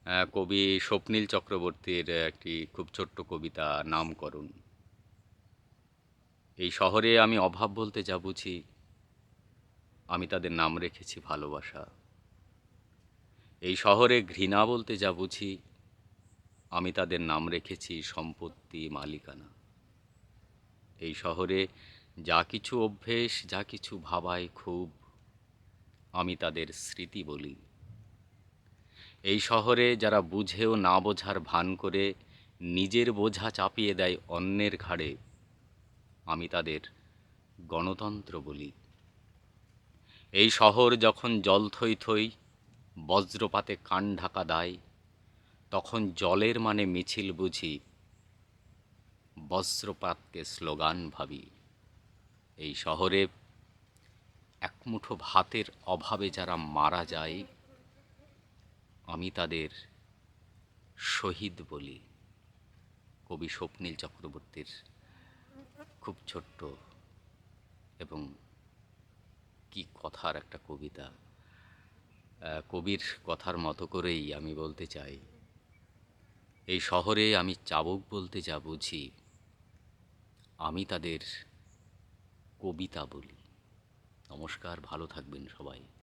কবি স্বপ্নীল চক্রবর্তীর একটি খুব ছোট্ট কবিতা নামকরণ। এই শহরে আমি অভাব বলতে যা বুঝি, আমি তাদের নাম রেখেছি ভালোবাসা। এই শহরে ঘৃণা বলতে যা বুঝি, আমি তাদের নাম রেখেছি সম্পত্তি মালিকানা। এই শহরে যা কিছু অভ্যেস, যা কিছু ভাবায় খুব, আমি তাদের স্মৃতি বলি। এই শহরে যারা বুঝেও না বোঝার ভান করে নিজের বোঝা চাপিয়ে দেয় অন্যের ঘাড়ে, আমি তাদের গণতন্ত্র বলি। এই শহর যখন জল থই থই, বজ্রপাতে কান ঢাকা দায়, তখন জলের মানে মিছিল বুঝি, বজ্রপাতকে স্লোগান ভাবি। এই শহরে এক মুঠো ভাতের অভাবে যারা মারা যায়, আমি তাদের শহীদ বলি। কবি স্বপ্নীল চক্রবর্তীর খুব ছোট্ট এবং কি কথার একটা কবিতা। কবির কথার মতো করেই আমি বলতে চাই, এই শহরে আমি চাবুক বলতে যা বুঝি, আমি তাদের কবিতা বলি। নমস্কার, ভালো থাকবেন সবাই।